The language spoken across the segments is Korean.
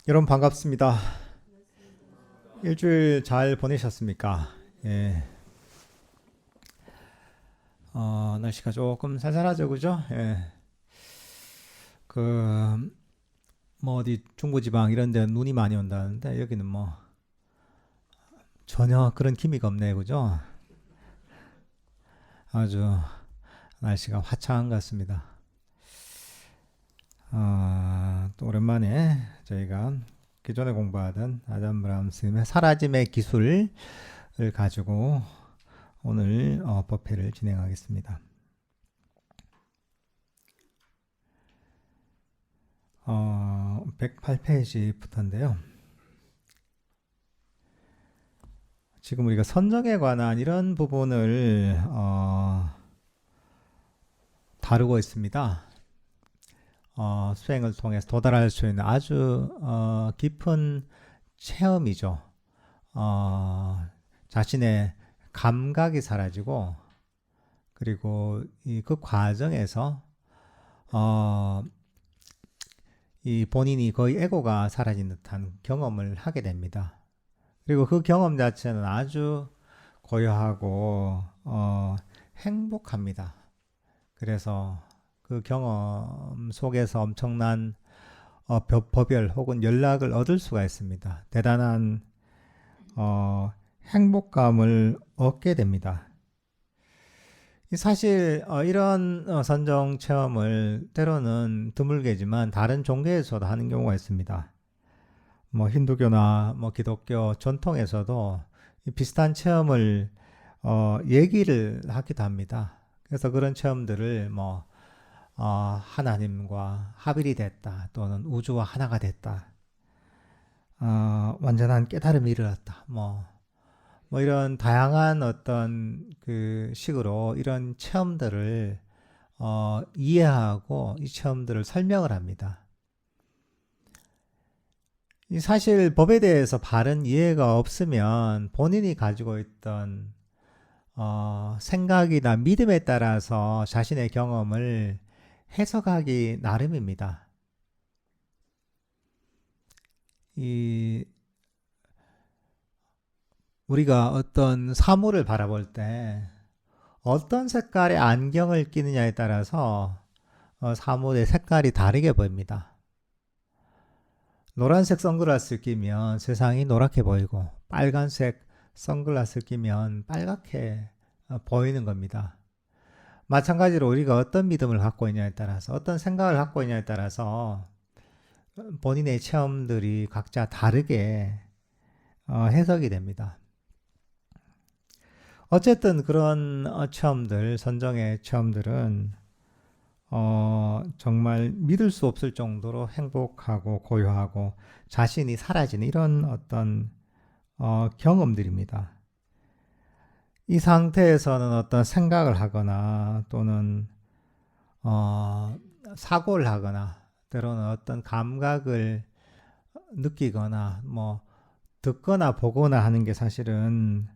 여러분 반갑습니다. 일주일 잘 보내셨습니까? 예. 날씨가 조금 살살하죠, 그죠? 예. 그, 뭐 어디 중부지방 이런 데 눈이 많이 온다는데 여기는 뭐 전혀 그런 기미가 없네요, 그죠? 아주 날씨가 화창한 것 같습니다. 또 오랜만에 저희가 기존에 공부하던 아담 브람스의 사라짐의 기술을 가지고 오늘 법회를 진행하겠습니다. 108페이지부터인데요. 지금 우리가 선정에 관한 이런 부분을 다루고 있습니다. 수행을 통해서 도달할 수 있는 아주 깊은 체험이죠. 자신의 감각이 사라지고 그리고 그 과정에서 이 본인이 거의 에고가 사라진 듯한 경험을 하게 됩니다. 그리고 그 경험 자체는 아주 고요하고 행복합니다. 그래서 그 경험 속에서 엄청난 법열 혹은 연락을 얻을 수가 있습니다. 대단한 행복감을 얻게 됩니다. 사실 이런 선정 체험을 때로는 드물게지만 다른 종교에서도 하는 경우가 있습니다. 뭐 힌두교나 뭐 기독교 전통에서도 비슷한 체험을 얘기를 하기도 합니다. 그래서 그런 체험들을 뭐 하나님과 합일이 됐다 또는 우주와 하나가 됐다, 완전한 깨달음이 이르렀다, 뭐 이런 다양한 어떤 그 식으로 이런 체험들을 이해하고 이 체험들을 설명을 합니다. 사실 법에 대해서 바른 이해가 없으면 본인이 가지고 있던 생각이나 믿음에 따라서 자신의 경험을 해석하기 나름입니다. 이 우리가 어떤 사물을 바라볼 때 어떤 색깔의 안경을 끼느냐에 따라서 사물의 색깔이 다르게 보입니다. 노란색 선글라스를 끼면 세상이 노랗게 보이고 빨간색 선글라스를 끼면 빨갛게 보이는 겁니다. 마찬가지로 우리가 어떤 믿음을 갖고 있냐에 따라서 어떤 생각을 갖고 있냐에 따라서 본인의 체험들이 각자 다르게 해석이 됩니다. 어쨌든 그런 체험들, 선정의 체험들은 정말 믿을 수 없을 정도로 행복하고 고요하고 자신이 사라지는 이런 어떤 경험들입니다. 이 상태에서는 어떤 생각을 하거나 또는 사고를 하거나 때로는 어떤 감각을 느끼거나 뭐 듣거나 보거나 하는 게 사실은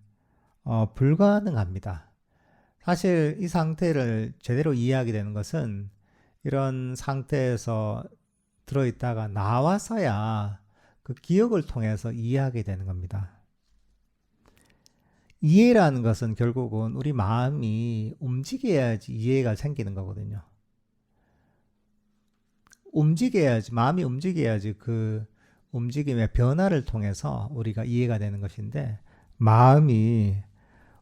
불가능합니다. 사실 이 상태를 제대로 이해하게 되는 것은 이런 상태에서 들어있다가 나와서야 그 기억을 통해서 이해하게 되는 겁니다. 이해라는 것은 결국은 우리 마음이 움직여야지 이해가 생기는 거거든요. 움직여야지, 마음이 움직여야지 그 움직임의 변화를 통해서 우리가 이해가 되는 것인데, 마음이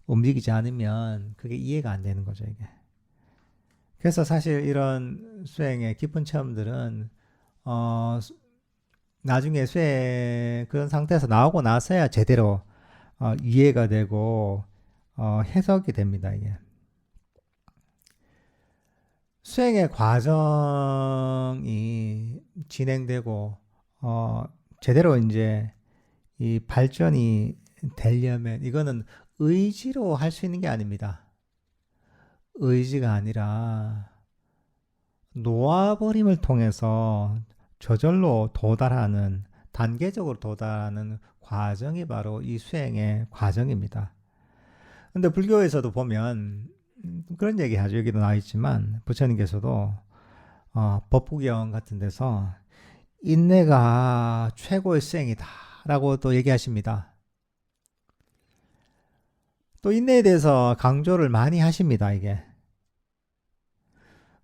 움직이지 않으면 그게 이해가 안 되는 거죠, 이게. 그래서 사실 이런 수행의 깊은 체험들은 어, 나중에 수행 그런 상태에서 나오고 나서야 제대로 이해가 되고 해석이 됩니다, 이게. 수행의 과정이 진행되고 제대로 이제 이 발전이 되려면 이거는 의지로 할 수 있는 게 아닙니다. 의지가 아니라 놓아버림을 통해서 저절로 도달하는, 단계적으로 도달하는 과정이 바로 이 수행의 과정입니다. 근데 불교에서도 보면 그런 얘기 하죠. 여기도 나와 있지만 부처님께서도 법구경 같은 데서 인내가 최고의 수행이다 라고 또 얘기하십니다. 또 인내에 대해서 강조를 많이 하십니다. 이게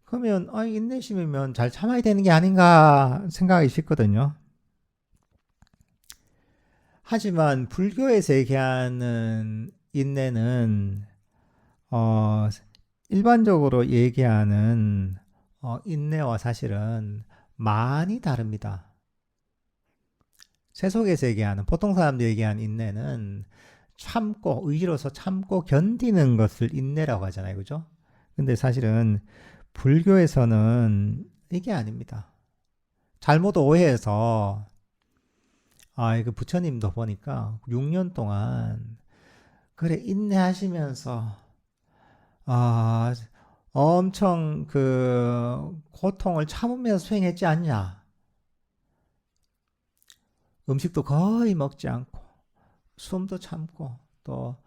그러면 인내심이면 잘 참아야 되는 게 아닌가 생각이 쉽거든요. 하지만 불교에서 얘기하는 인내는 일반적으로 얘기하는 인내와 사실은 많이 다릅니다. 세속에서 얘기하는 보통 사람들이 얘기하는 인내는 참고 의지로서 참고 견디는 것을 인내라고 하잖아요. 그죠? 근데 사실은 불교에서는 이게 아닙니다. 잘못 오해해서 이거 부처님도 보니까 6년 동안 그래 인내하시면서 아 엄청 그 고통을 참으면서 수행했지 않냐. 음식도 거의 먹지 않고 숨도 참고 또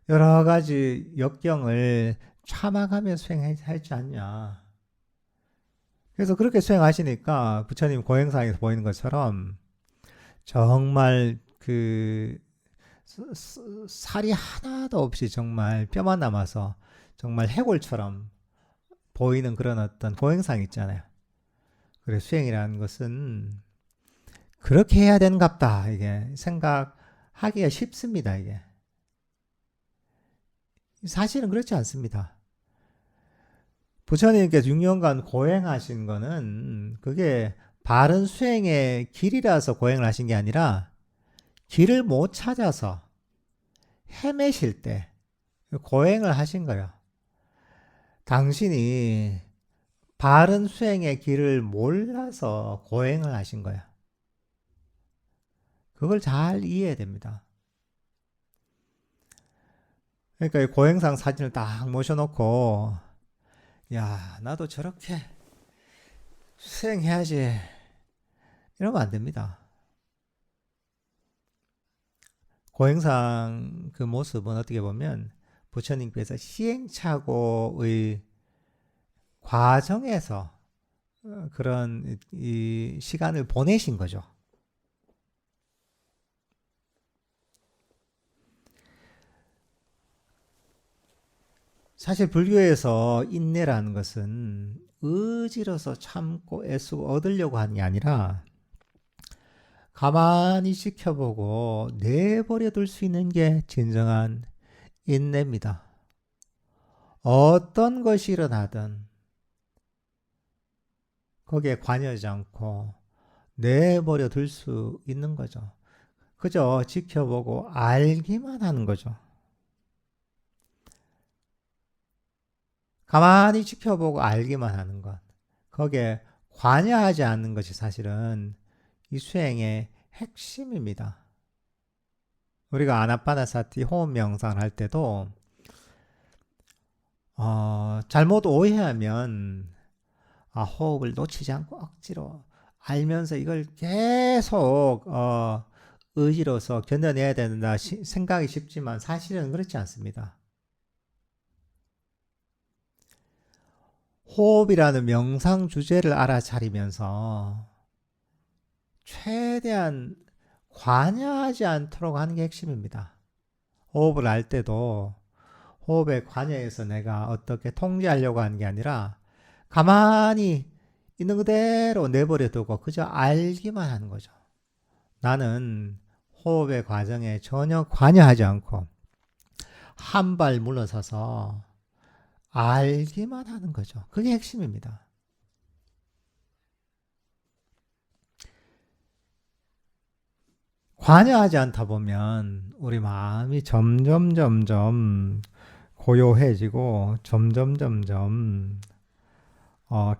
여러 가지 역경을 참아가며 수행했지 않냐. 그래서 그렇게 수행하시니까 부처님 고행상에서 보이는 것처럼 정말 그 살이 하나도 없이 정말 뼈만 남아서 정말 해골처럼 보이는 그런 어떤 고행상 있잖아요. 그래 수행이라는 것은 그렇게 해야 되는갑다 이게 생각하기가 쉽습니다. 이게 사실은 그렇지 않습니다. 부처님께서 6년간 고행하신 거는 그게 바른 수행의 길이라서 고행을 하신 게 아니라 길을 못 찾아서 헤매실 때 고행을 하신 거예요. 당신이 바른 수행의 길을 몰라서 고행을 하신 거예요. 그걸 잘 이해해야 됩니다. 그러니까 고행상 사진을 딱 모셔놓고 야 나도 저렇게 수행해야지 이러면 안 됩니다. 고행상 그 모습은 어떻게 보면 부처님께서 시행착오의 과정에서 그런 이 시간을 보내신 거죠. 사실 불교에서 인내라는 것은 의지로서 참고 애쓰고 얻으려고 하는 게 아니라 가만히 지켜보고 내버려 둘 수 있는 게 진정한 인내입니다. 어떤 것이 일어나든 거기에 관여하지 않고 내버려 둘 수 있는 거죠. 그저 지켜보고 알기만 하는 거죠. 가만히 지켜보고 알기만 하는 것. 거기에 관여하지 않는 것이 사실은 이 수행의 핵심입니다. 우리가 아나파나사티 호흡 명상을 할 때도 잘못 오해하면 호흡을 놓치지 않고 억지로 알면서 이걸 계속 의지로서 견뎌내야 된다 생각이 쉽지만 사실은 그렇지 않습니다. 호흡이라는 명상 주제를 알아차리면서 최대한 관여하지 않도록 하는 게 핵심입니다. 호흡을 할 때도 호흡에 관여해서 내가 어떻게 통제하려고 하는 게 아니라 가만히 있는 그대로 내버려 두고 그저 알기만 하는 거죠. 나는 호흡의 과정에 전혀 관여하지 않고 한 발 물러서서 알기만 하는 거죠. 그게 핵심입니다. 관여하지 않다 보면 우리 마음이 점점 고요해지고 점점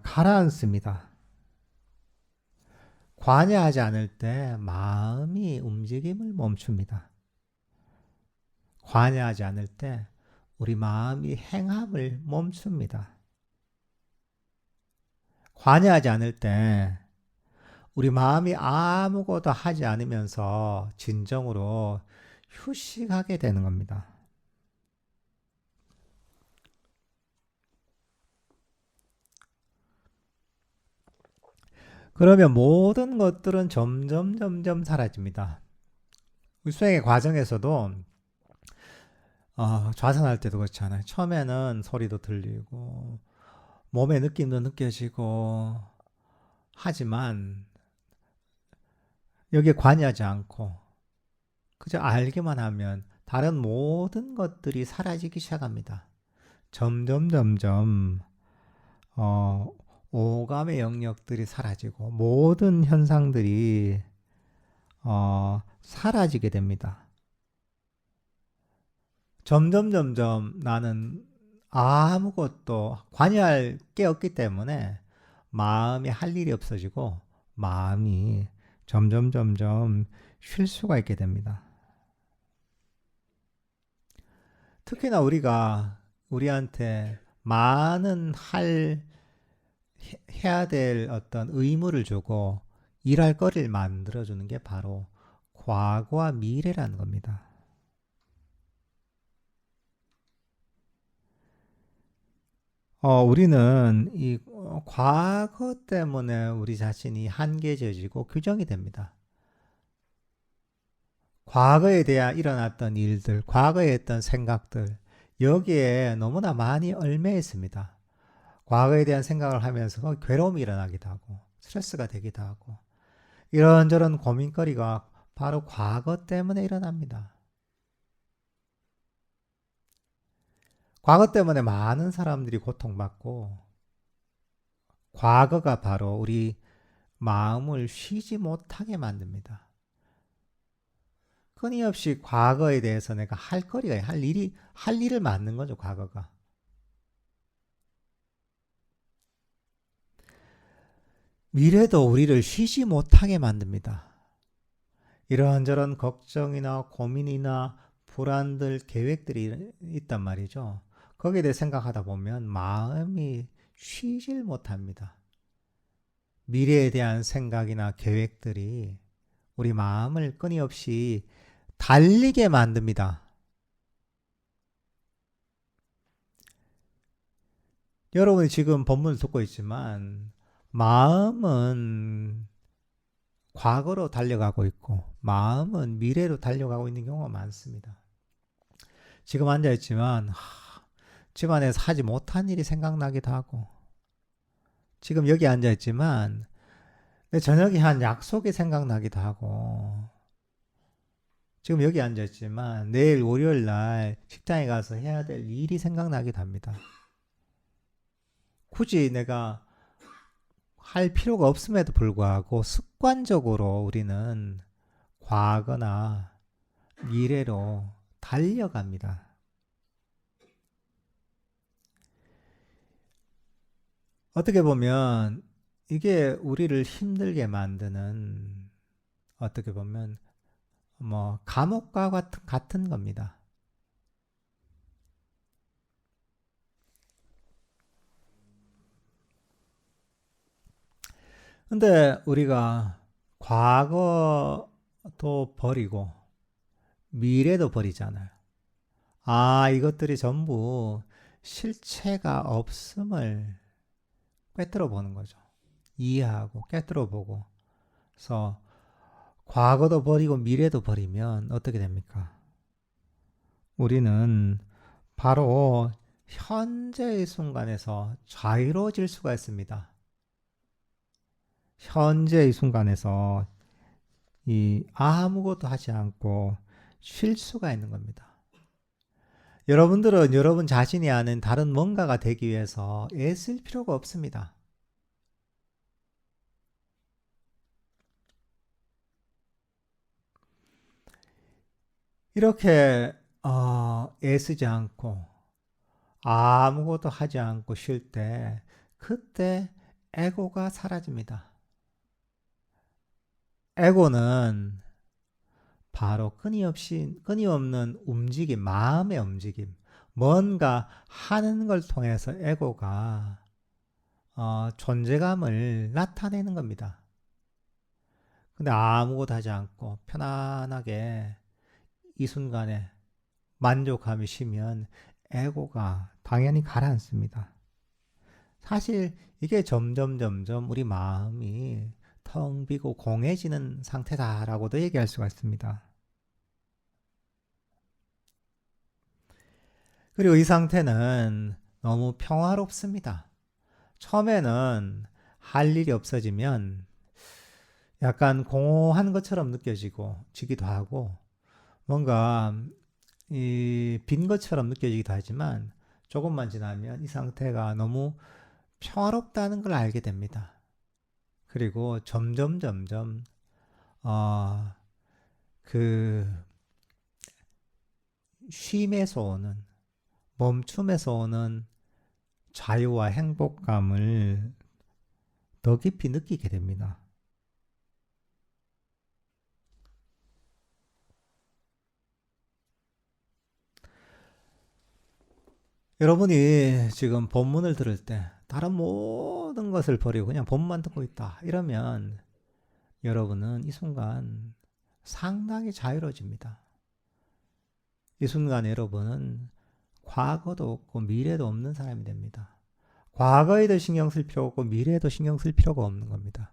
가라앉습니다. 관여하지 않을 때 마음이 움직임을 멈춥니다. 관여하지 않을 때 우리 마음이 행함을 멈춥니다. 관여하지 않을 때 우리 마음이 아무것도 하지 않으면서 진정으로 휴식하게 되는 겁니다. 그러면 모든 것들은 점점 점점 사라집니다. 수행의 과정에서도 좌선할 때도 그렇잖아요. 처음에는 소리도 들리고 몸의 느낌도 느껴지고 하지만 여기에 관여하지 않고 그저 알기만 하면 다른 모든 것들이 사라지기 시작합니다. 점점 점점 어, 오감의 영역들이 사라지고 모든 현상들이 사라지게 됩니다. 점점 점점 나는 아무것도 관여할 게 없기 때문에 마음이 할 일이 없어지고 마음이 점점 점점 쉴 수가 있게 됩니다. 특히나 우리한테 많은 해야 될 어떤 의무를 주고 일할 거리를 만들어주는 게 바로 과거와 미래라는 겁니다. 우리는 이 과거 때문에 우리 자신이 한계져지고 규정이 됩니다. 과거에 대한 일어났던 일들, 과거에 했던 생각들, 여기에 너무나 많이 얽매 있습니다. 과거에 대한 생각을 하면서 괴로움이 일어나기도 하고, 스트레스가 되기도 하고, 이런저런 고민거리가 바로 과거 때문에 일어납니다. 과거 때문에 많은 사람들이 고통받고, 과거가 바로 우리 마음을 쉬지 못하게 만듭니다. 끊임없이 과거에 대해서 내가 할 거리가, 할 일을 만든 거죠, 과거가. 미래도 우리를 쉬지 못하게 만듭니다. 이런저런 걱정이나 고민이나 불안들, 계획들이 있단 말이죠. 거기에 대해 생각하다 보면 마음이 쉬질 못합니다. 미래에 대한 생각이나 계획들이 우리 마음을 끊임없이 달리게 만듭니다. 여러분이 지금 본문을 듣고 있지만 마음은 과거로 달려가고 있고 마음은 미래로 달려가고 있는 경우가 많습니다. 지금 앉아있지만 집안에서 하지 못한 일이 생각나기도 하고 지금 여기 앉아있지만 내 저녁에 한 약속이 생각나기도 하고 지금 여기 앉아있지만 내일 월요일 날 식당에 가서 해야 될 일이 생각나기도 합니다. 굳이 내가 할 필요가 없음에도 불구하고 습관적으로 우리는 과거나 미래로 달려갑니다. 어떻게 보면 이게 우리를 힘들게 만드는 어떻게 보면 감옥과 같은 겁니다. 근데 우리가 과거도 버리고 미래도 버리잖아요. 이것들이 전부 실체가 없음을 꿰뚫어 보는 거죠. 이해하고 꿰뚫어 보고. 그래서 과거도 버리고 미래도 버리면 어떻게 됩니까? 우리는 바로 현재의 순간에서 자유로워질 수가 있습니다. 현재의 순간에서 이 아무것도 하지 않고 쉴 수가 있는 겁니다. 여러분들은 여러분 자신이 아는 다른 뭔가가 되기 위해서 애쓸 필요가 없습니다. 이렇게 애쓰지 않고 아무것도 하지 않고 쉴 때 그때 에고가 사라집니다. 에고는 바로 끊임없는 움직임, 마음의 움직임, 뭔가 하는 걸 통해서 에고가 존재감을 나타내는 겁니다. 근데 아무것도 하지 않고 편안하게 이 순간에 만족함이 쉬면 에고가 당연히 가라앉습니다. 사실 이게 점점 우리 마음이 텅 비고 공해지는 상태다라고도 얘기할 수가 있습니다. 그리고 이 상태는 너무 평화롭습니다. 처음에는 할 일이 없어지면 약간 공허한 것처럼 느껴지기도 하고 뭔가 빈 것처럼 느껴지기도 하지만 조금만 지나면 이 상태가 너무 평화롭다는 걸 알게 됩니다. 그리고 점점 어, 그 쉼에서 오는 멈춤에서 오는 자유와 행복감을 더 깊이 느끼게 됩니다. 여러분이 지금 본문을 들을 때 다른 모든 것을 버리고 그냥 본만 듣고 있다. 이러면 여러분은 이 순간 상당히 자유로워집니다. 이 순간 여러분은 과거도 없고 미래도 없는 사람이 됩니다. 과거에도 신경 쓸 필요 없고 미래에도 신경 쓸 필요가 없는 겁니다.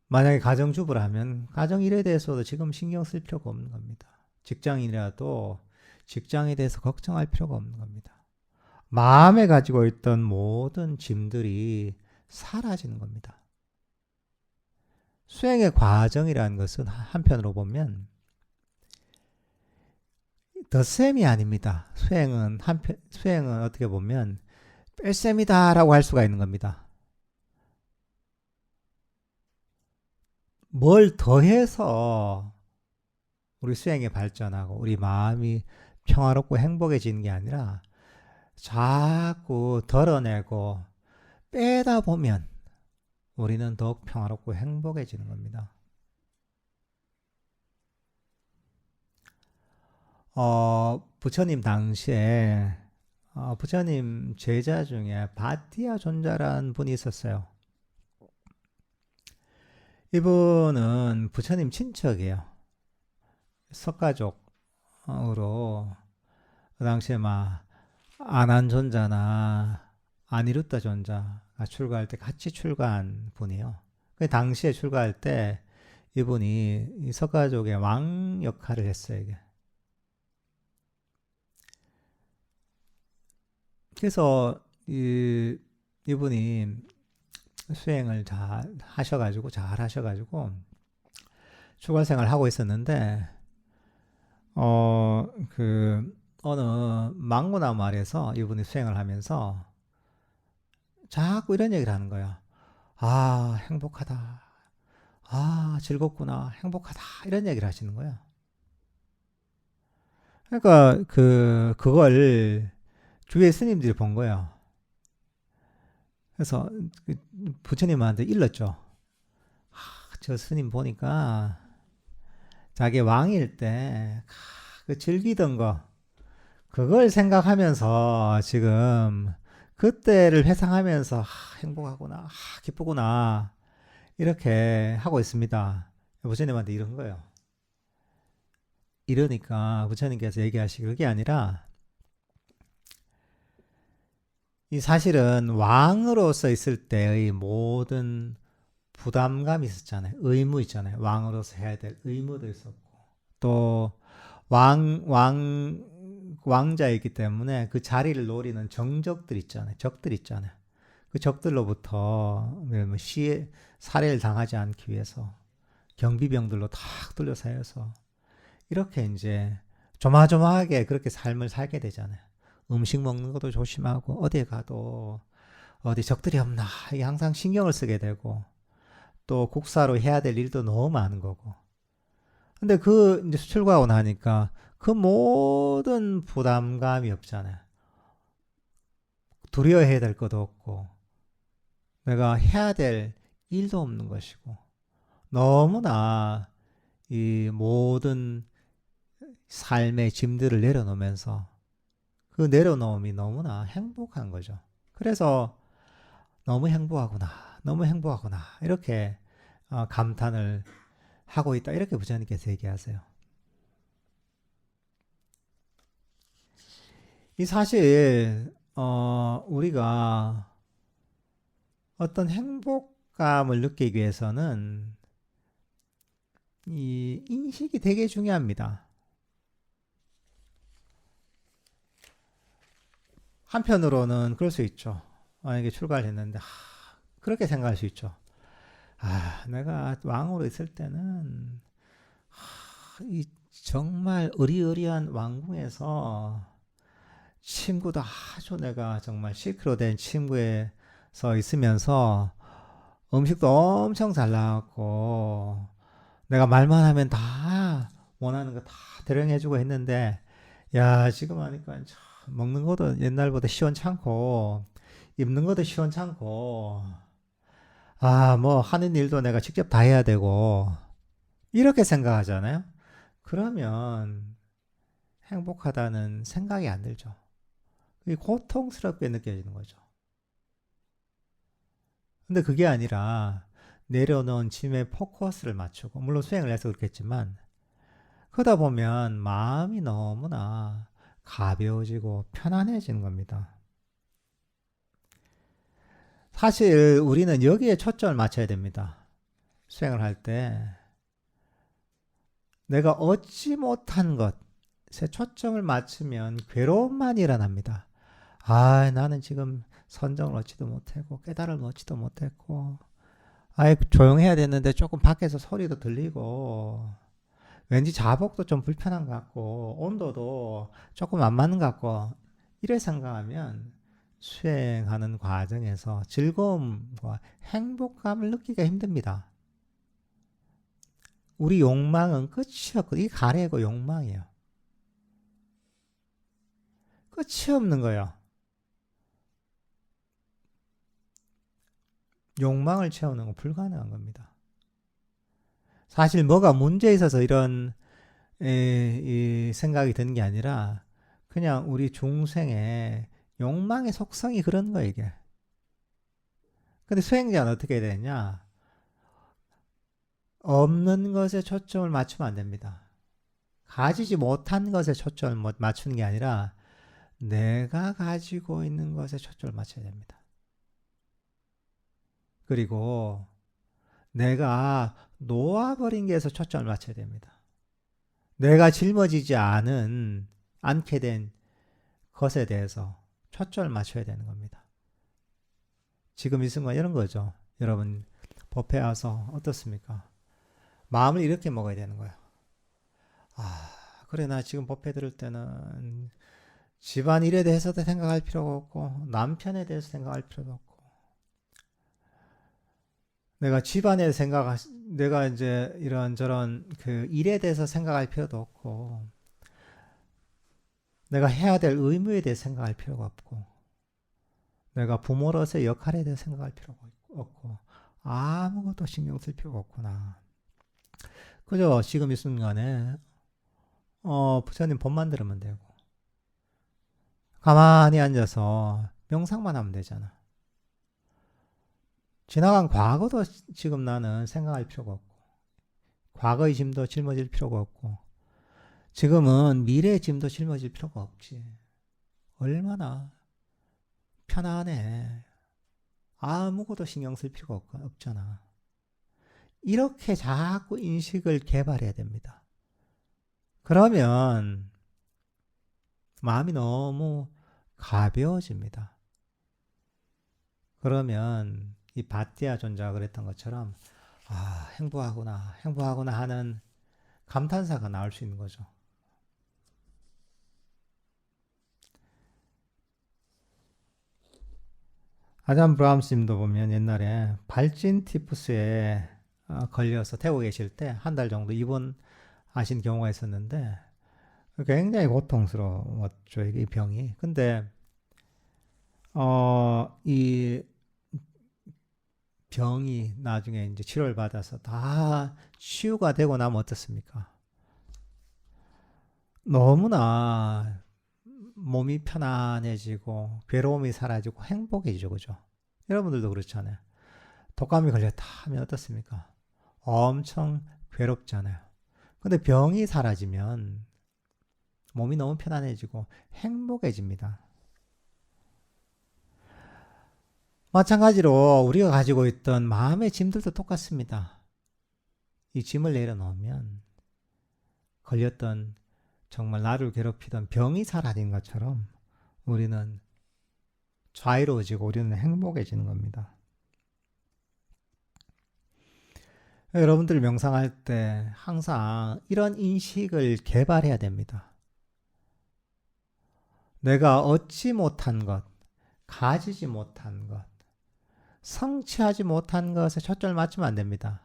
만약에 가정주부라면 가정일에 대해서도 지금 신경 쓸 필요가 없는 겁니다. 직장인이라도 직장에 대해서 걱정할 필요가 없는 겁니다. 마음에 가지고 있던 모든 짐들이 사라지는 겁니다. 수행의 과정이라는 것은 한편으로 보면 덧셈이 아닙니다. 수행은 어떻게 보면 뺄셈이다라고 할 수가 있는 겁니다. 뭘 더해서 우리 수행에 발전하고 우리 마음이 평화롭고 행복해지는 게 아니라 자꾸 덜어내고 빼다 보면 우리는 더욱 평화롭고 행복해지는 겁니다. 부처님 당시에 부처님 제자 중에 바티아 존자라는 분이 있었어요. 이분은 부처님 친척이에요. 석가족으로 그 당시에 막 아난 존자나 아니루타 존자가 출가할 때 같이 출가한 분이에요. 그 당시에 출가할 때 이분이 이 석가족의 왕 역할을 했어요. 이게. 그래서 이분이 수행을 잘 하셔가지고 출가 생활을 하고 있었는데 어느 망고나무 아래서 이분이 수행을 하면서 자꾸 이런 얘기를 하는 거야. 아, 행복하다. 아, 즐겁구나. 행복하다. 이런 얘기를 하시는 거야. 그러니까 그걸 주위의 스님들이 본 거야. 그래서 부처님한테 일렀죠. 저 스님 보니까 자기 왕일 때 그 즐기던 거 그걸 생각하면서 지금 그때를 회상하면서 행복하구나, 기쁘구나 이렇게 하고 있습니다. 부처님한테 이런 거예요. 이러니까 부처님께서 얘기하시기 그게 아니라 이 사실은 왕으로서 있을 때의 모든 부담감이 있었잖아요. 의무 있잖아요. 왕으로서 해야 될 의무도 있었고 또 왕자이기 때문에 그 자리를 노리는 정적들 있잖아요. 적들 있잖아요. 그 적들로부터 뭐 살해를 당하지 않기 위해서 경비병들로 탁 둘러싸여서 이렇게 이제 조마조마하게 그렇게 삶을 살게 되잖아요. 음식 먹는 것도 조심하고 어디에 가도 어디 적들이 없나 이게 항상 신경을 쓰게 되고 또 국사로 해야 될 일도 너무 많은 거고. 근데 이제 출가하고 나니까 그 모든 부담감이 없잖아요. 두려워해야 될 것도 없고 내가 해야 될 일도 없는 것이고 너무나 이 모든 삶의 짐들을 내려놓으면서 그 내려놓음이 너무나 행복한 거죠. 그래서 너무 행복하구나, 너무 행복하구나 이렇게 감탄을 하고 있다 이렇게 부처님께서 얘기하세요. 이 사실 우리가 어떤 행복감을 느끼기 위해서는 이 인식이 되게 중요합니다. 한편으로는 그럴 수 있죠. 만약에 출가를 했는데 그렇게 생각할 수 있죠. 내가 왕으로 있을 때는 이 정말 의리의리한 왕궁에서 친구도 아주 내가 정말 시크로 된 친구에서 있으면서 음식도 엄청 잘 나왔고 내가 말만 하면 다 원하는 거 다 대령해주고 했는데 야 지금 하니까 참 먹는 것도 옛날보다 시원찮고 입는 것도 시원찮고 뭐 하는 일도 내가 직접 다 해야 되고 이렇게 생각하잖아요. 그러면 행복하다는 생각이 안 들죠. 그게 고통스럽게 느껴지는 거죠. 근데 그게 아니라 내려놓은 짐에 포커스를 맞추고 물론 수행을 해서 그렇겠지만 그러다 보면 마음이 너무나 가벼워지고 편안해지는 겁니다. 사실 우리는 여기에 초점을 맞춰야 됩니다. 수행을 할 때 내가 얻지 못한 것에 초점을 맞추면 괴로움만 일어납니다. 나는 지금 선정을 얻지도 못했고 깨달음을 얻지도 못했고 조용해야 되는데 조금 밖에서 소리도 들리고 왠지 자복도 좀 불편한 것 같고 온도도 조금 안 맞는 것 같고 이래 생각하면 수행하는 과정에서 즐거움과 행복감을 느끼기가 힘듭니다. 우리 욕망은 끝이 없고 이게 가래고 욕망이에요. 끝이 없는 거예요. 욕망을 채우는 건 불가능한 겁니다. 사실 뭐가 문제 있어서 이런 이 생각이 드는 게 아니라 그냥 우리 중생의 욕망의 속성이 그런 거예요 이게. 근데 수행자는 어떻게 해야 되냐? 없는 것에 초점을 맞추면 안 됩니다. 가지지 못한 것에 초점을 맞추는 게 아니라 내가 가지고 있는 것에 초점을 맞춰야 됩니다. 그리고 내가 놓아버린 게에서 초점을 맞춰야 됩니다. 내가 짊어지지 않게 된 것에 대해서 초점을 맞춰야 되는 겁니다. 지금 이 순간 이런 거죠. 여러분 법회 와서 어떻습니까? 마음을 이렇게 먹어야 되는 거예요. 그래 나 지금 법회 들을 때는 집안일에 대해서도 생각할 필요가 없고 남편에 대해서 생각할 필요도 없고 내가 집안에 내가 이제 이런저런 그 일에 대해서 생각할 필요도 없고 내가 해야 될 의무에 대해서 생각할 필요가 없고 내가 부모로서의 역할에 대해서 생각할 필요가 없고 아무것도 신경 쓸 필요가 없구나. 그저 지금 이 순간에 부처님 법만 들으면 되고 가만히 앉아서 명상만 하면 되잖아. 지나간 과거도 지금 나는 생각할 필요가 없고 과거의 짐도 짊어질 필요가 없고 지금은 미래의 짐도 짊어질 필요가 없지. 얼마나 편안해. 아무것도 신경 쓸 필요가 없잖아. 이렇게 자꾸 인식을 개발해야 됩니다. 그러면 마음이 너무 가벼워집니다. 그러면 이 바티아 존자가 그랬던 것처럼 행복하구나 하는 감탄사가 나올 수 있는 거죠. 아잠 브라함스님도 보면 옛날에 발진 티푸스에 걸려서 태국에 계실 때 한 달 정도 입원하신 경우가 있었는데 굉장히 고통스러웠죠 이 병이. 근데 이 병이 나중에 이제 치료를 받아서 다 치유가 되고 나면 어떻습니까? 너무나 몸이 편안해지고 괴로움이 사라지고 행복해지죠, 그죠? 여러분들도 그렇잖아요. 독감이 걸렸다 하면 어떻습니까? 엄청 괴롭잖아요. 근데 병이 사라지면 몸이 너무 편안해지고 행복해집니다. 마찬가지로 우리가 가지고 있던 마음의 짐들도 똑같습니다. 이 짐을 내려놓으면 걸렸던 정말 나를 괴롭히던 병이 사라진 것처럼 우리는 자유로워지고 우리는 행복해지는 겁니다. 여러분들 명상할 때 항상 이런 인식을 개발해야 됩니다. 내가 얻지 못한 것, 가지지 못한 것, 성취하지 못한 것에 초점을 맞추면 안 됩니다.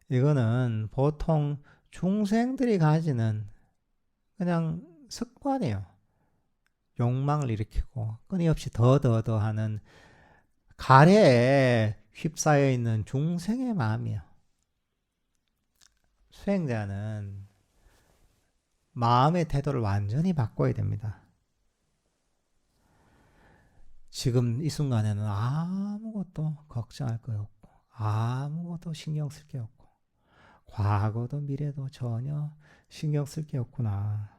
이거는 보통 중생들이 가지는 그냥 습관이에요. 욕망을 일으키고 끊임없이 더 하는 가래에 휩싸여 있는 중생의 마음이에요. 수행자는 마음의 태도를 완전히 바꿔야 됩니다. 지금 이 순간에는 아무것도 걱정할 거 없고 아무것도 신경 쓸 게 없고 과거도 미래도 전혀 신경 쓸 게 없구나.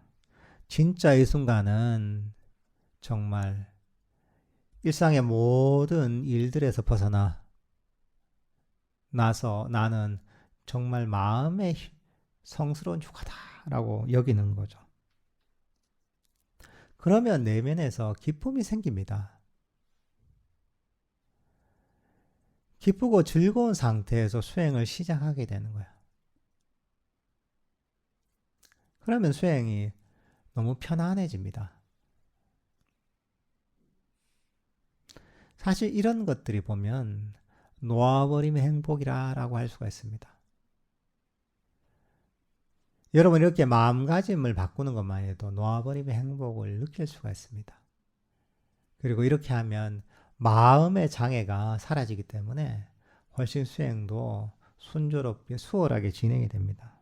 진짜 이 순간은 정말 일상의 모든 일들에서 벗어나 나서 나는 정말 마음의 성스러운 휴가다라고 여기는 거죠. 그러면 내면에서 기쁨이 생깁니다. 기쁘고 즐거운 상태에서 수행을 시작하게 되는 거야. 그러면 수행이 너무 편안해집니다. 사실 이런 것들이 보면 놓아버림의 행복이라고 할 수가 있습니다. 여러분 이렇게 마음가짐을 바꾸는 것만 해도 놓아버림의 행복을 느낄 수가 있습니다. 그리고 이렇게 하면 마음의 장애가 사라지기 때문에 훨씬 수행도 순조롭게 수월하게 진행이 됩니다.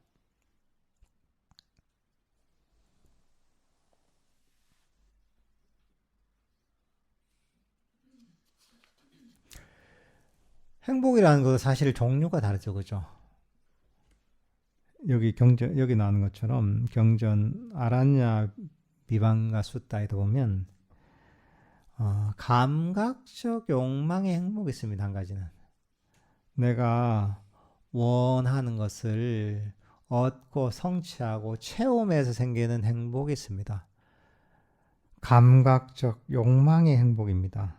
행복이라는 것은 사실 종류가 다르죠, 그죠? 여기 나오는 것처럼 경전 아란야 비방가 숫다에도 보면 감각적 욕망의 행복이 있습니다. 한 가지는 내가 원하는 것을 얻고 성취하고 체험해서 생기는 행복이 있습니다. 감각적 욕망의 행복입니다.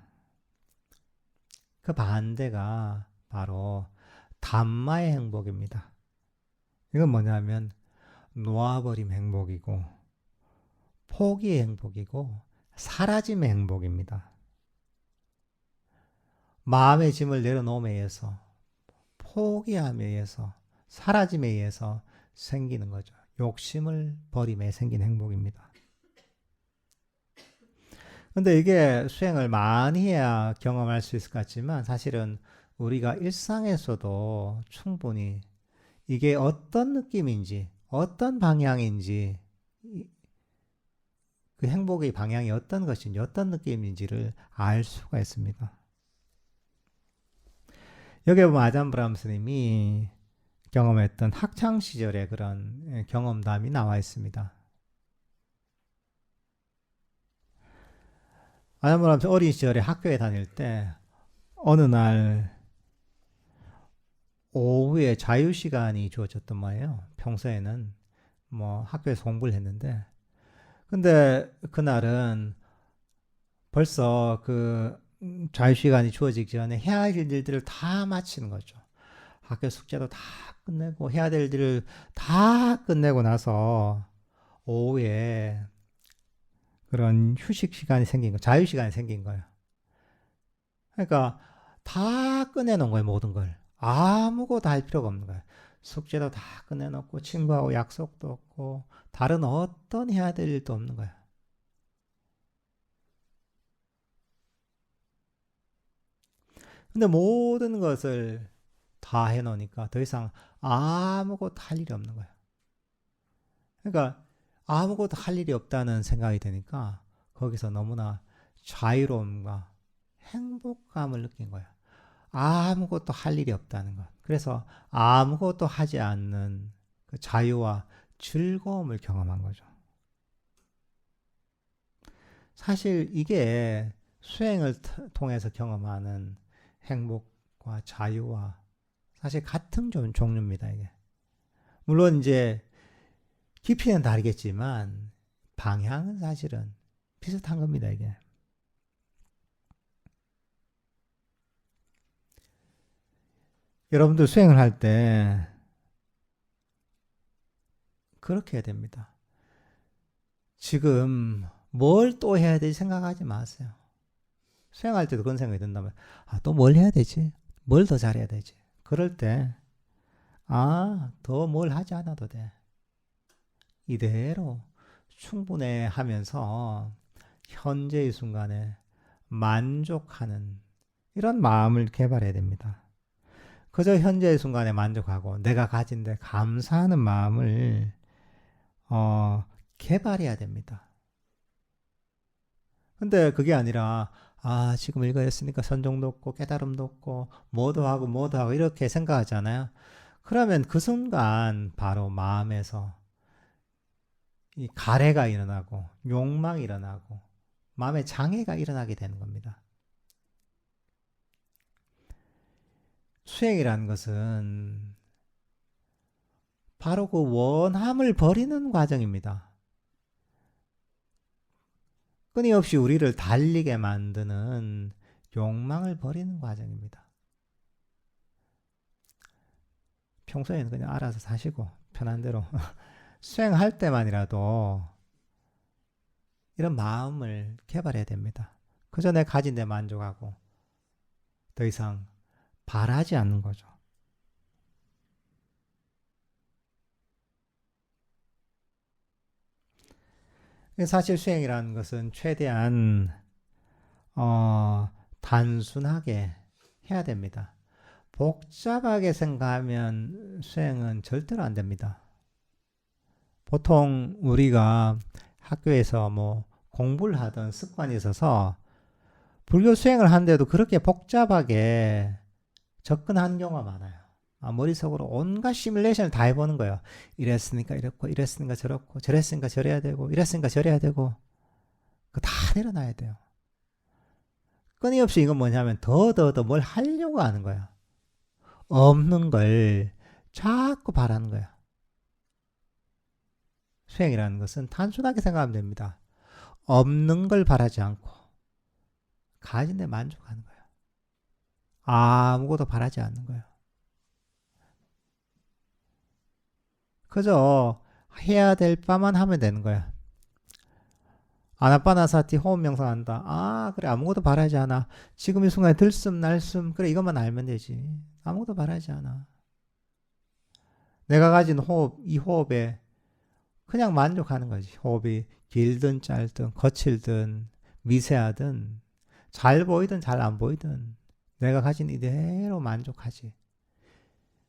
그 반대가 바로 담마의 행복입니다. 이건 뭐냐면 놓아버림 행복이고 포기의 행복이고 사라짐의 행복입니다. 마음의 짐을 내려놓음에 의해서 포기함에 의해서 사라짐에 의해서 생기는 거죠. 욕심을 버림에 생긴 행복입니다. 근데 이게 수행을 많이 해야 경험할 수 있을 것 같지만 사실은 우리가 일상에서도 충분히 이게 어떤 느낌인지 어떤 방향인지 그 행복의 방향이 어떤 것인지 어떤 느낌인지를 알 수가 있습니다. 여기 보면 아잔 브라함 스님이 경험했던 학창 시절의 그런 경험담이 나와 있습니다. 아잔 브라함 스님 어린 시절에 학교에 다닐 때 어느 날 오후에 자유 시간이 주어졌던 거예요. 평소에는 뭐 학교에서 공부를 했는데 근데 그날은 벌써 그 자유시간이 주어지기 전에 해야 할 일들을 다 마치는 거죠. 학교 숙제도 다 끝내고 해야 될 일을 다 끝내고 나서 오후에 그런 휴식 시간이 생긴 거, 자유 시간이 생긴 거예요. 그러니까 다 끝내놓은 거예요, 모든 걸. 아무것도 할 필요가 없는 거예요. 숙제도 다 끝내놓고 친구하고 약속도 없고 다른 어떤 해야 될 일도 없는 거예요. 근데 모든 것을 다 해놓으니까 더 이상 아무것도 할 일이 없는 거예요. 그러니까 아무것도 할 일이 없다는 생각이 드니까 거기서 너무나 자유로움과 행복감을 느낀 거예요. 아무것도 할 일이 없다는 것. 그래서 아무것도 하지 않는 그 자유와 즐거움을 경험한 거죠. 사실 이게 수행을 통해서 경험하는 행복과 자유와 사실 같은 종류입니다, 이게. 물론 이제 깊이는 다르겠지만 방향은 사실은 비슷한 겁니다, 이게. 여러분들 수행을 할 때 그렇게 해야 됩니다. 지금 뭘 또 해야 되지 생각하지 마세요. 수행할 때도 그런 생각이 든다면, 또 뭘 해야 되지? 뭘 더 잘해야 되지? 그럴 때, 더 뭘 하지 않아도 돼. 이대로 충분해 하면서 현재의 순간에 만족하는 이런 마음을 개발해야 됩니다. 그저 현재의 순간에 만족하고 내가 가진 데 감사하는 마음을 개발해야 됩니다. 근데 그게 아니라 지금 이거 했으니까 선정도 없고 깨달음도 없고 뭐도 하고 이렇게 생각하잖아요. 그러면 그 순간 바로 마음에서 이 가래가 일어나고 욕망이 일어나고 마음의 장애가 일어나게 되는 겁니다. 수행이라는 것은 바로 그 원함을 버리는 과정입니다. 끊임없이 우리를 달리게 만드는 욕망을 버리는 과정입니다. 평소에는 그냥 알아서 사시고 편한 대로 수행할 때만이라도 이런 마음을 개발해야 됩니다. 그저 내 가진 데 만족하고 더 이상 바라지 않는 거죠. 사실 수행이라는 것은 최대한 단순하게 해야 됩니다. 복잡하게 생각하면 수행은 절대로 안 됩니다. 보통 우리가 학교에서 뭐 공부를 하던 습관이 있어서 불교 수행을 하는데도 그렇게 복잡하게 접근하는 경우가 많아요. 머릿속으로 온갖 시뮬레이션을 다 해보는 거예요. 이랬으니까 이렇고, 이랬으니까 저렇고, 저랬으니까 저래야 되고, 이랬으니까 저래야 되고, 그거 다 내려놔야 돼요. 끊임없이 이건 뭐냐면 더 뭘 하려고 하는 거야. 없는 걸 자꾸 바라는 거야. 수행이라는 것은 단순하게 생각하면 됩니다. 없는 걸 바라지 않고 가진 데 만족하는 거예요. 아무것도 바라지 않는 거예요. 그저 해야 될 바만 하면 되는 거야. 아나빠나사티 호흡 명상한다. 그래 아무것도 바라지 않아. 지금 이 순간에 들숨 날숨 그래 이것만 알면 되지. 아무것도 바라지 않아. 내가 가진 호흡 이 호흡에 그냥 만족하는 거지. 호흡이 길든 짧든 거칠든 미세하든 잘 보이든 잘 안 보이든 내가 가진 이대로 만족하지.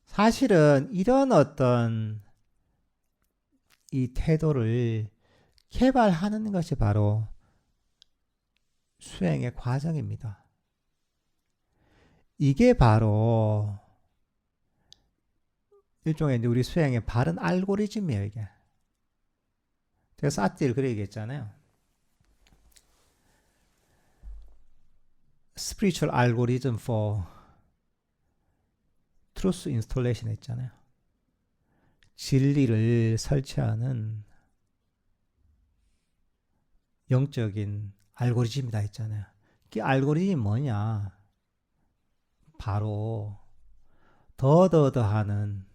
사실은 이런 어떤 이 태도를 개발하는 것이 바로 수행의 과정입니다. 이게 바로 일종의 우리 수행의 바른 알고리즘이에요, 이게. 제가 사티를 그래 얘기했잖아요. Spiritual Algorithm for Truth Installation 했잖아요. 진리를 설치하는 영적인 알고리즘이다 했잖아요. 그 알고리즘이 뭐냐? 바로 하는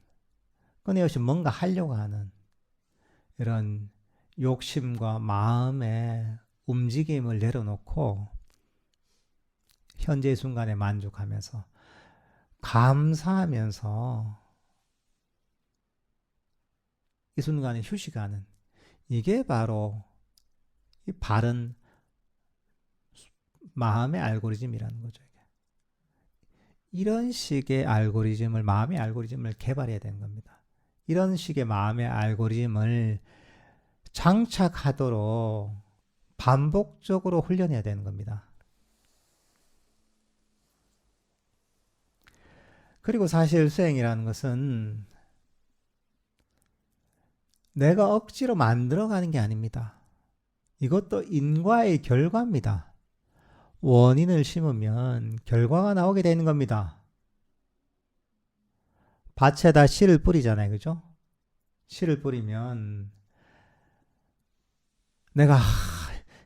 끊임없이 뭔가 하려고 하는 이런 욕심과 마음의 움직임을 내려놓고 현재 순간에 만족하면서 감사하면서 이 순간에 휴식하는 이게 바로 이 바른 마음의 알고리즘이라는 거죠. 이런 식의 알고리즘을 마음의 알고리즘을 개발해야 되는 겁니다. 이런 식의 마음의 알고리즘을 장착하도록 반복적으로 훈련해야 되는 겁니다. 그리고 사실 수행이라는 것은 내가 억지로 만들어가는 게 아닙니다. 이것도 인과의 결과입니다. 원인을 심으면 결과가 나오게 되는 겁니다. 밭에다 씨를 뿌리잖아요. 그죠? 씨를 뿌리면 내가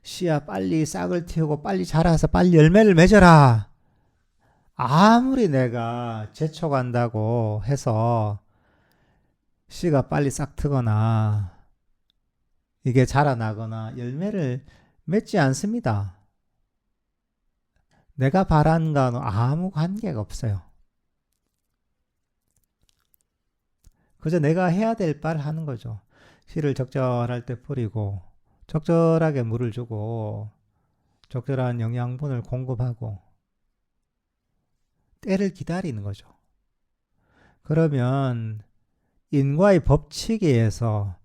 씨야 빨리 싹을 틔우고 빨리 자라서 빨리 열매를 맺어라. 아무리 내가 재촉한다고 해서 씨가 빨리 싹 트거나 이게 자라나거나 열매를 맺지 않습니다. 내가 바란 거는 아무 관계가 없어요. 그저 내가 해야 될 바를 하는 거죠. 씨를 적절할 때 뿌리고 적절하게 물을 주고 적절한 영양분을 공급하고 때를 기다리는 거죠. 그러면 인과의 법칙에 의해서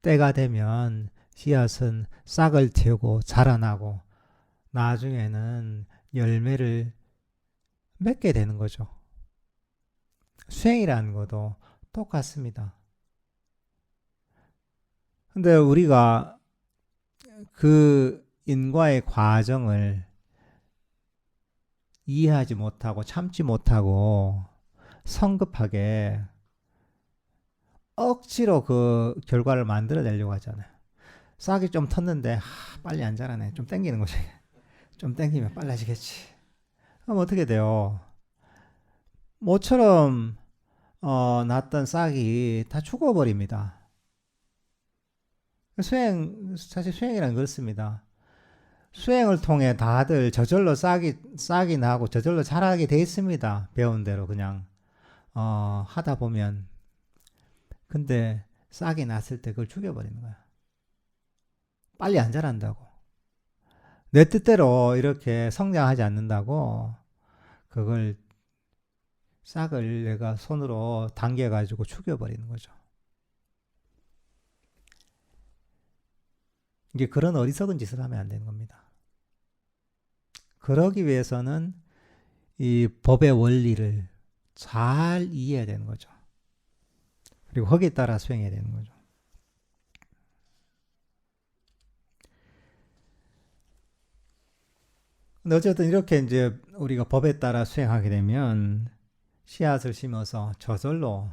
때가 되면 씨앗은 싹을 틔우고 자라나고 나중에는 열매를 맺게 되는 거죠. 수행이라는 것도 똑같습니다. 근데 우리가 그 인과의 과정을 이해하지 못하고 참지 못하고 성급하게 억지로 그 결과를 만들어내려고 하잖아요. 싹이 좀 텄는데 빨리 안 자라네. 좀 땡기는 거지. 좀 땡기면 빨라지겠지. 그럼 어떻게 돼요? 모처럼 났던 싹이 다 죽어버립니다. 사실 수행이란 그렇습니다. 수행을 통해 다들 저절로 싹이 나고 저절로 자라게 돼 있습니다. 배운 대로 그냥 하다 보면. 근데 싹이 났을 때 그걸 죽여버리는 거야. 빨리 안 자란다고. 내 뜻대로 이렇게 성장하지 않는다고 그걸 싹을 내가 손으로 당겨가지고 죽여버리는 거죠. 이게 그런 어리석은 짓을 하면 안 되는 겁니다. 그러기 위해서는 이 법의 원리를 잘 이해해야 되는 거죠. 그리고 거기에 따라 수행해야 되는 거죠. 근데 어쨌든 이렇게 이제 우리가 법에 따라 수행하게 되면 씨앗을 심어서 저절로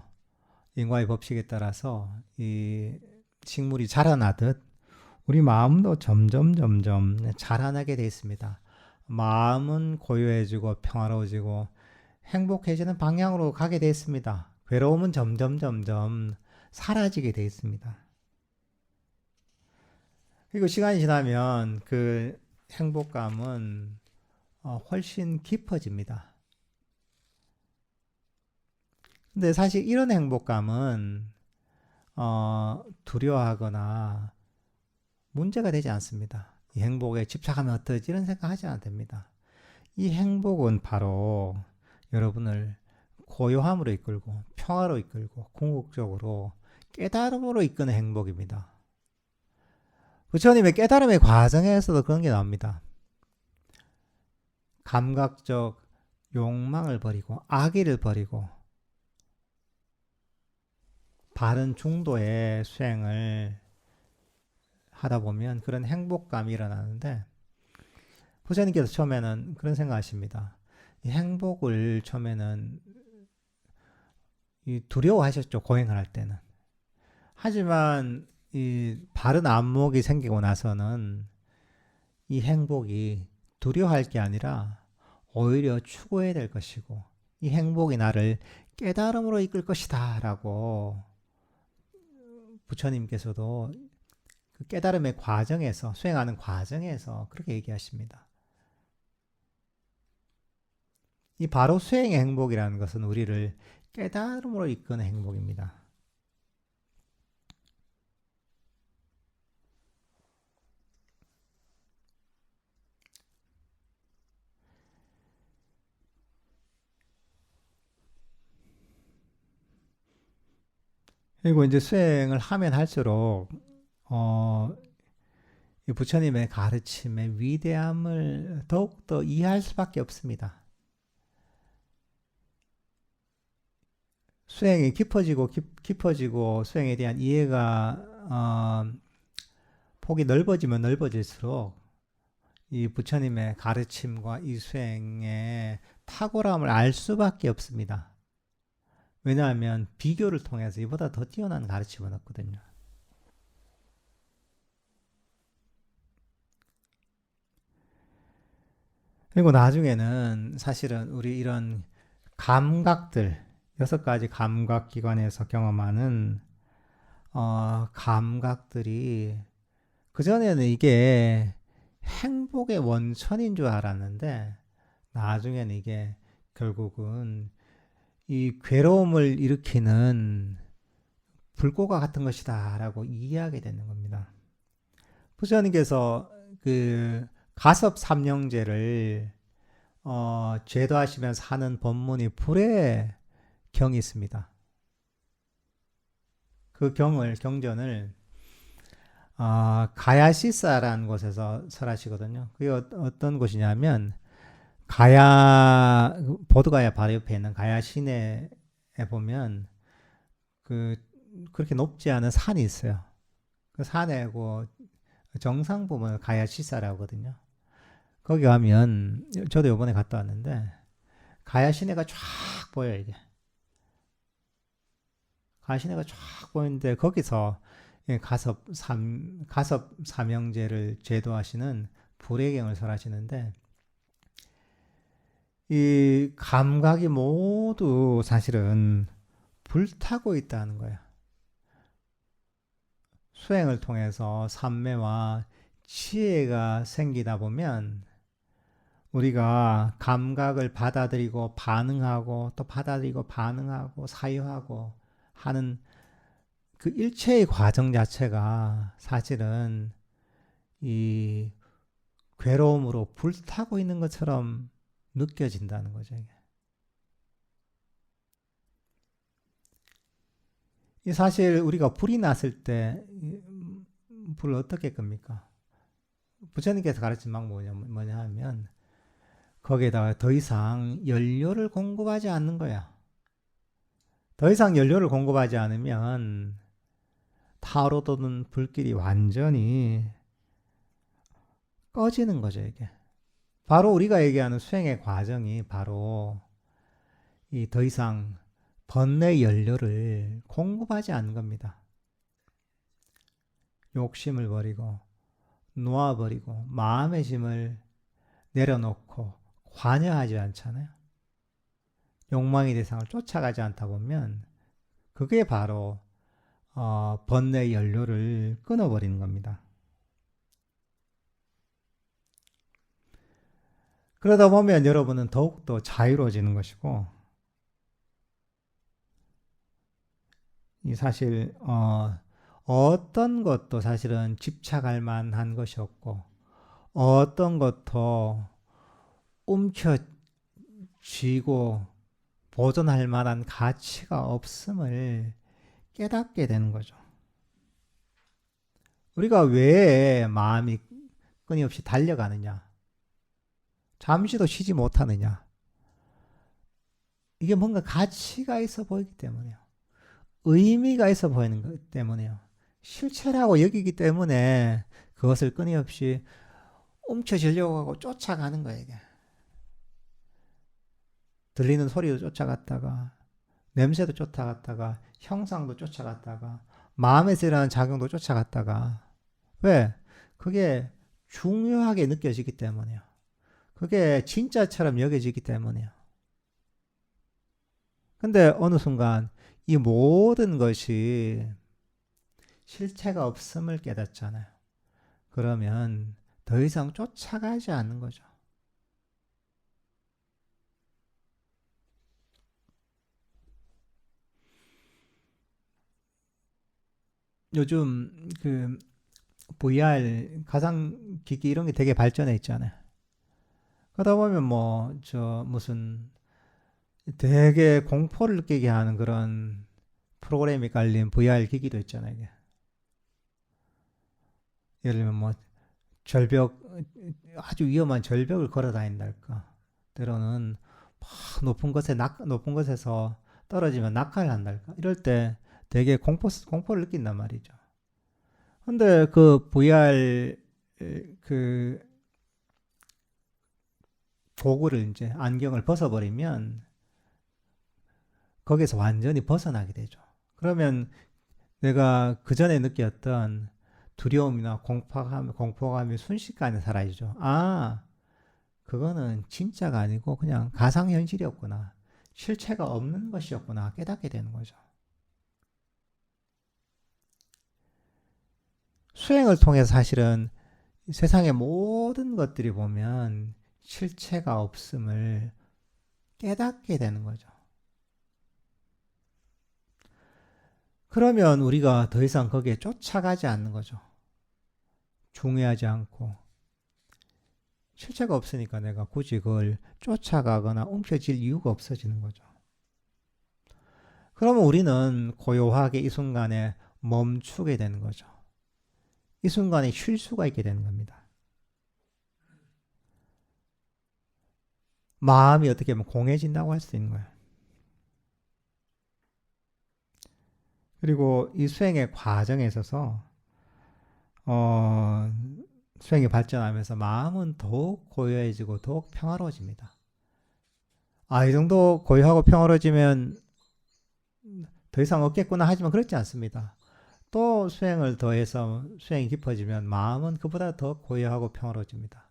인과의 법칙에 따라서 이 식물이 자라나듯 우리 마음도 점점 자라나게 돼 있습니다. 마음은 고요해지고 평화로워지고 행복해지는 방향으로 가게 돼 있습니다. 괴로움은 점점 사라지게 돼 있습니다. 그리고 시간이 지나면 그 행복감은 훨씬 깊어집니다. 근데 사실 이런 행복감은 두려워하거나 문제가 되지 않습니다. 이 행복에 집착하면 어떠지 이런 생각하지 않아도 됩니다. 이 행복은 바로 여러분을 고요함으로 이끌고 평화로 이끌고 궁극적으로 깨달음으로 이끄는 행복입니다. 부처님의 깨달음의 과정에서도 그런 게 나옵니다. 감각적 욕망을 버리고 악의를 버리고 바른 중도의 수행을 하다 보면 그런 행복감이 일어나는데 부처님께서 처음에는 그런 생각하십니다. 이 행복을 처음에는 두려워하셨죠. 고행을 할 때는. 하지만 이 바른 안목이 생기고 나서는 이 행복이 두려워할 게 아니라 오히려 추구해야 될 것이고 이 행복이 나를 깨달음으로 이끌 것이다 라고 부처님께서도 그 깨달음의 과정에서 수행하는 과정에서 그렇게 얘기하십니다. 이 바로 수행의 행복이라는 것은 우리를 깨달음으로 이끄는 행복입니다. 그리고 이제 수행을 하면 할수록 이 부처님의 가르침의 위대함을 더욱더 이해할 수밖에 없습니다. 수행이 깊어지고 수행에 대한 이해가 폭이 넓어지면 넓어질수록 이 부처님의 가르침과 이 수행의 탁월함을 알 수밖에 없습니다. 왜냐하면 비교를 통해서 이보다 더 뛰어난 가르침은 없거든요. 그리고 나중에는 사실은 우리 이런 감각들, 6가지 감각기관에서 경험하는 감각들이 그전에는 이게 행복의 원천인 줄 알았는데 나중에는 이게 결국은 이 괴로움을 일으키는 불꽃과 같은 것이다 라고 이해하게 되는 겁니다. 부처님께서 그 가섭 삼형제를 제도하시면서 하는 법문이 불의 경이 있습니다. 그 경전을 가야시사라는 곳에서 설하시거든요. 그게 어떤 곳이냐면 가야 보드가야 바로 옆에 있는 가야 시내에 보면 그렇게 높지 않은 산이 있어요. 그 산에 그 정상 부분을 가야 시사라고 하거든요. 거기 가면 저도 이번에 갔다 왔는데 가야 시내가 쫙 보여 이게. 가야 시내가 쫙 보이는데 거기서 가섭 삼형제를 제도하시는 불의경을 설하시는데 이 감각이 모두 사실은 불타고 있다는 거예요. 수행을 통해서 삼매와 지혜가 생기다 보면 우리가 감각을 받아들이고 반응하고 또 받아들이고 반응하고 사유하고 하는 그 일체의 과정 자체가 사실은 이 괴로움으로 불타고 있는 것처럼 느껴진다는 거죠. 이 사실 우리가 불이 났을 때 불을 어떻게 끕니까? 부처님께서 가르친 방법이 뭐냐 하면 거기에다가 더 이상 연료를 공급하지 않는 거야. 더 이상 연료를 공급하지 않으면 타오르던 불길이 완전히 꺼지는 거죠, 이게. 바로 우리가 얘기하는 수행의 과정이 바로 이 더 이상 번뇌 연료를 공급하지 않는 겁니다. 욕심을 버리고 놓아버리고 마음의 짐을 내려놓고 관여하지 않잖아요. 욕망의 대상을 쫓아가지 않다 보면 그게 바로 번뇌의 연료를 끊어버리는 겁니다. 그러다 보면 여러분은 더욱더 자유로워지는 것이고 이 사실 어떤 것도 사실은 집착할 만한 것이 없고 어떤 것도 움켜쥐고 보존할 만한 가치가 없음을 깨닫게 되는 거죠. 우리가 왜 마음이 끊임없이 달려가느냐? 잠시도 쉬지 못하느냐? 이게 뭔가 가치가 있어 보이기 때문에요. 의미가 있어 보이는 것 때문에요. 실체라고 여기기 때문에 그것을 끊임없이 움켜쥐려고 하고 쫓아가는 거예요. 이게. 들리는 소리도 쫓아갔다가 냄새도 쫓아갔다가 형상도 쫓아갔다가 마음에서 일어나는 작용도 쫓아갔다가 왜? 그게 중요하게 느껴지기 때문이에요. 그게 진짜처럼 여겨지기 때문이에요. 근데 어느 순간 이 모든 것이 실체가 없음을 깨닫잖아요. 그러면 더 이상 쫓아가지 않는 거죠. 요즘 그 VR 가상기기 이런 게 되게 발전해 있잖아요. 그러다 보면 뭐 저 무슨 되게 공포를 느끼게 하는 그런 프로그램이 깔린 VR 기기도 있잖아요. 이게. 예를 들면 뭐 절벽 아주 위험한 절벽을 걸어 다닌달까. 때로는 높은 곳에서 떨어지면 낙하를 한달까. 이럴 때 되게 공포를 느낀단 말이죠. 근데 그 VR 그 고글을 이제 안경을 벗어버리면 거기서 완전히 벗어나게 되죠. 그러면 내가 그 전에 느꼈던 두려움이나 공포감이 순식간에 사라지죠. 아, 그거는 진짜가 아니고 그냥 가상현실이었구나. 실체가 없는 것이었구나. 깨닫게 되는 거죠. 수행을 통해서 사실은 세상의 모든 것들이 보면 실체가 없음을 깨닫게 되는 거죠. 그러면 우리가 더 이상 거기에 쫓아가지 않는 거죠. 중요하지 않고. 실체가 없으니까 내가 굳이 그걸 쫓아가거나 움켜쥘 이유가 없어지는 거죠. 그러면 우리는 고요하게 이 순간에 멈추게 되는 거죠. 이 순간에 쉴 수가 있게 되는 겁니다. 마음이 어떻게 보면 공해진다고 할 수 있는 거예요. 그리고 이 수행의 과정에 있어서 수행이 발전하면서 마음은 더욱 고요해지고 더욱 평화로워집니다. 아, 이 정도 고요하고 평화로워지면 더 이상 없겠구나 하지만 그렇지 않습니다. 또 수행을 더해서 수행이 깊어지면 마음은 그보다 더 고요하고 평화로워집니다.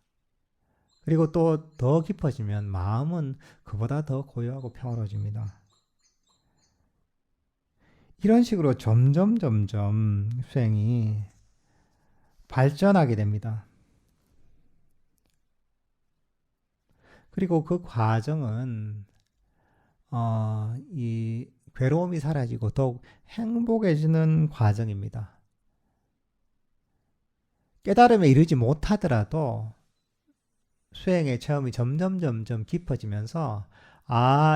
그리고 또 더 깊어지면 마음은 그보다 더 고요하고 평화로워집니다. 이런 식으로 점점 수행이 발전하게 됩니다. 그리고 그 과정은 이 괴로움이 사라지고 더욱 행복해지는 과정입니다. 깨달음에 이르지 못하더라도 수행의 체험이 점점 깊어지면서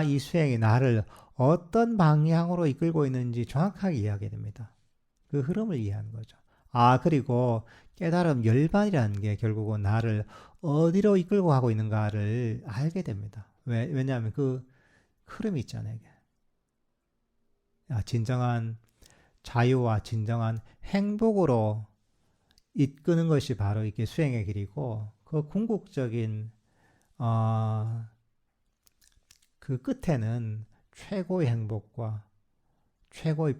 이 수행이 나를 어떤 방향으로 이끌고 있는지 정확하게 이해하게 됩니다. 그 흐름을 이해하는 거죠. 그리고 깨달음 열반이라는 게 결국은 나를 어디로 이끌고 가고 있는가를 알게 됩니다. 왜냐하면 그 흐름이 있잖아요. 진정한 자유와 진정한 행복으로 이끄는 것이 바로 이게 수행의 길이고, 그 궁극적인 그 끝에는 최고의 행복과 최고의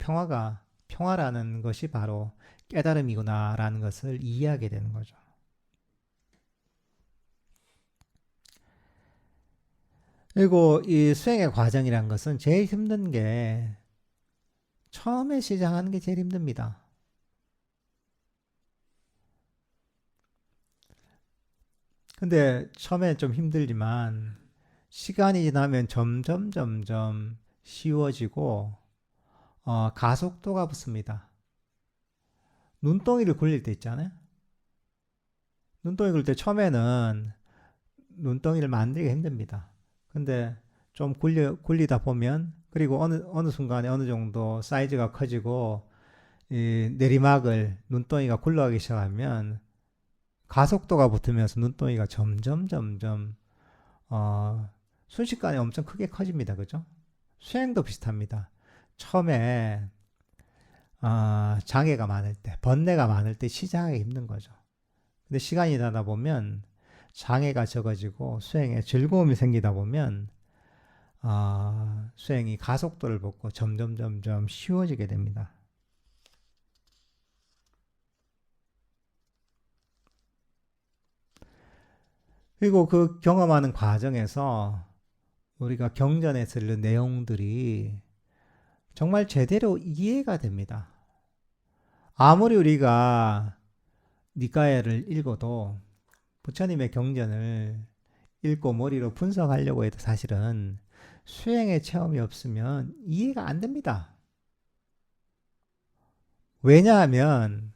평화라는 것이 바로 깨달음이구나라는 것을 이해하게 되는 거죠. 그리고 이 수행의 과정이란 것은 제일 힘든 게 처음에 시작하는 게 제일 힘듭니다. 근데 처음에 좀 힘들지만 시간이 지나면 점점 쉬워지고 가속도가 붙습니다. 눈덩이를 굴릴 때 있잖아요. 눈덩이 굴릴 때 처음에는 눈덩이를 만들기가 힘듭니다. 근데 좀 굴리다 보면, 그리고 어느 순간에 어느 정도 사이즈가 커지고 이 내리막을 눈덩이가 굴러가기 시작하면 가속도가 붙으면서 눈덩이가 점점 순식간에 엄청 크게 커집니다. 그죠? 수행도 비슷합니다. 처음에 장애가 많을 때, 번뇌가 많을 때 시작하기 힘든 거죠. 근데 시간이 지나다 보면 장애가 적어지고 수행에 즐거움이 생기다 보면 수행이 가속도를 붙고 점점 쉬워지게 됩니다. 그리고 그 경험하는 과정에서 우리가 경전에서 읽는 내용들이 정말 제대로 이해가 됩니다. 아무리 우리가 니까야를 읽어도 부처님의 경전을 읽고 머리로 분석하려고 해도 사실은 수행의 체험이 없으면 이해가 안 됩니다. 왜냐하면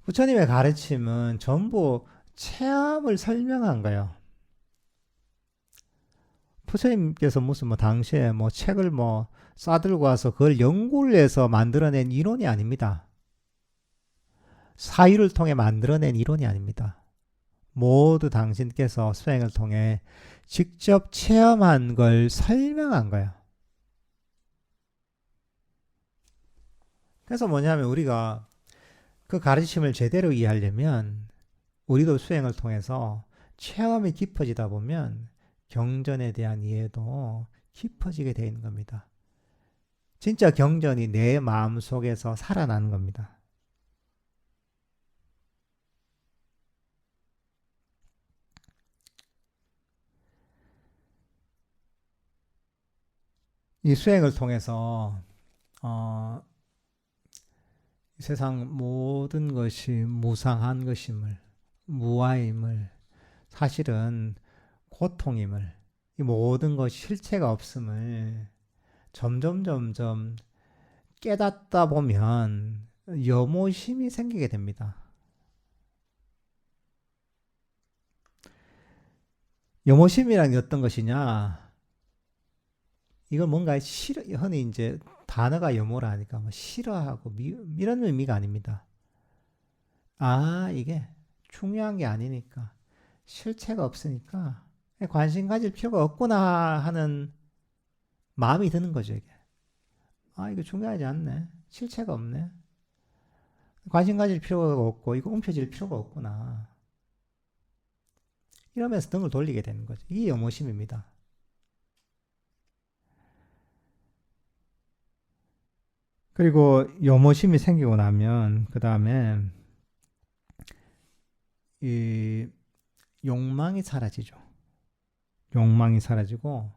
부처님의 가르침은 전부 체험을 설명한 거예요. 부처님께서 무슨 당시에 책을 싸들고 와서 그걸 연구를 해서 만들어낸 이론이 아닙니다. 사유를 통해 만들어낸 이론이 아닙니다. 모두 당신께서 수행을 통해 직접 체험한 걸 설명한 거예요. 그래서 뭐냐면 우리가 그 가르침을 제대로 이해하려면 우리도 수행을 통해서 체험이 깊어지다 보면 경전에 대한 이해도 깊어지게 되어 있는 겁니다. 진짜 경전이 내 마음 속에서 살아나는 겁니다. 이 수행을 통해서 어, 세상 모든 것이 무상한 것임을, 무아임을, 사실은 고통임을, 이 모든 것이 실체가 없음을 점점 깨닫다 보면 염오심이 생기게 됩니다. 염오심이란 게 어떤 것이냐? 이건 뭔가 흔히 이제 단어가 염오라 하니까 뭐 싫어하고 이런 의미가 아닙니다. 아, 이게 중요한 게 아니니까, 실체가 없으니까 관심 가질 필요가 없구나 하는 마음이 드는 거죠, 이게. 아, 이거 중요하지 않네. 실체가 없네. 관심 가질 필요가 없고, 이거 움켜쥘 필요가 없구나. 이러면서 등을 돌리게 되는 거죠. 이게 염오심입니다. 그리고 염오심이 생기고 나면, 그 다음에 이 욕망이 사라지죠. 욕망이 사라지고,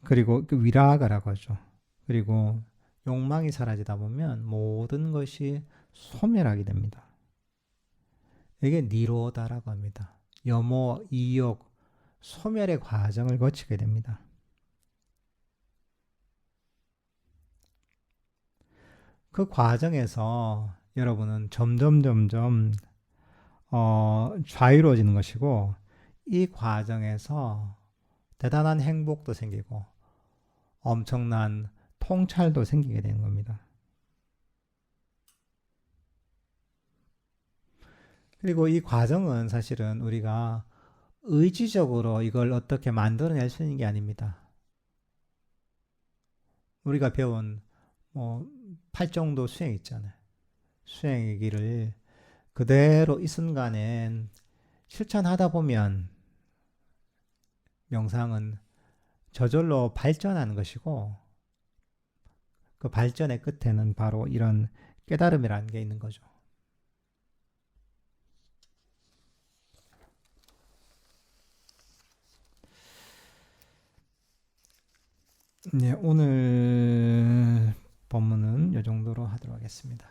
그리고 그 위라가라고 하죠. 그리고 욕망이 사라지다 보면 모든 것이 소멸하게 됩니다. 이게 니로다라고 합니다. 염오, 이욕, 소멸의 과정을 거치게 됩니다. 그 과정에서 여러분은 점점 자유로워지는 것이고, 이 과정에서 대단한 행복도 생기고 엄청난 통찰도 생기게 되는 겁니다. 그리고 이 과정은 사실은 우리가 의지적으로 이걸 어떻게 만들어낼 수 있는 게 아닙니다. 우리가 배운 뭐 팔정도 수행 있잖아요. 수행의 길을 그대로 이 순간엔 실천하다 보면 명상은 저절로 발전하는 것이고, 그 발전의 끝에는 바로 이런 깨달음이라는 게 있는 거죠. 네, 오늘 법문은 이 정도로 하도록 하겠습니다.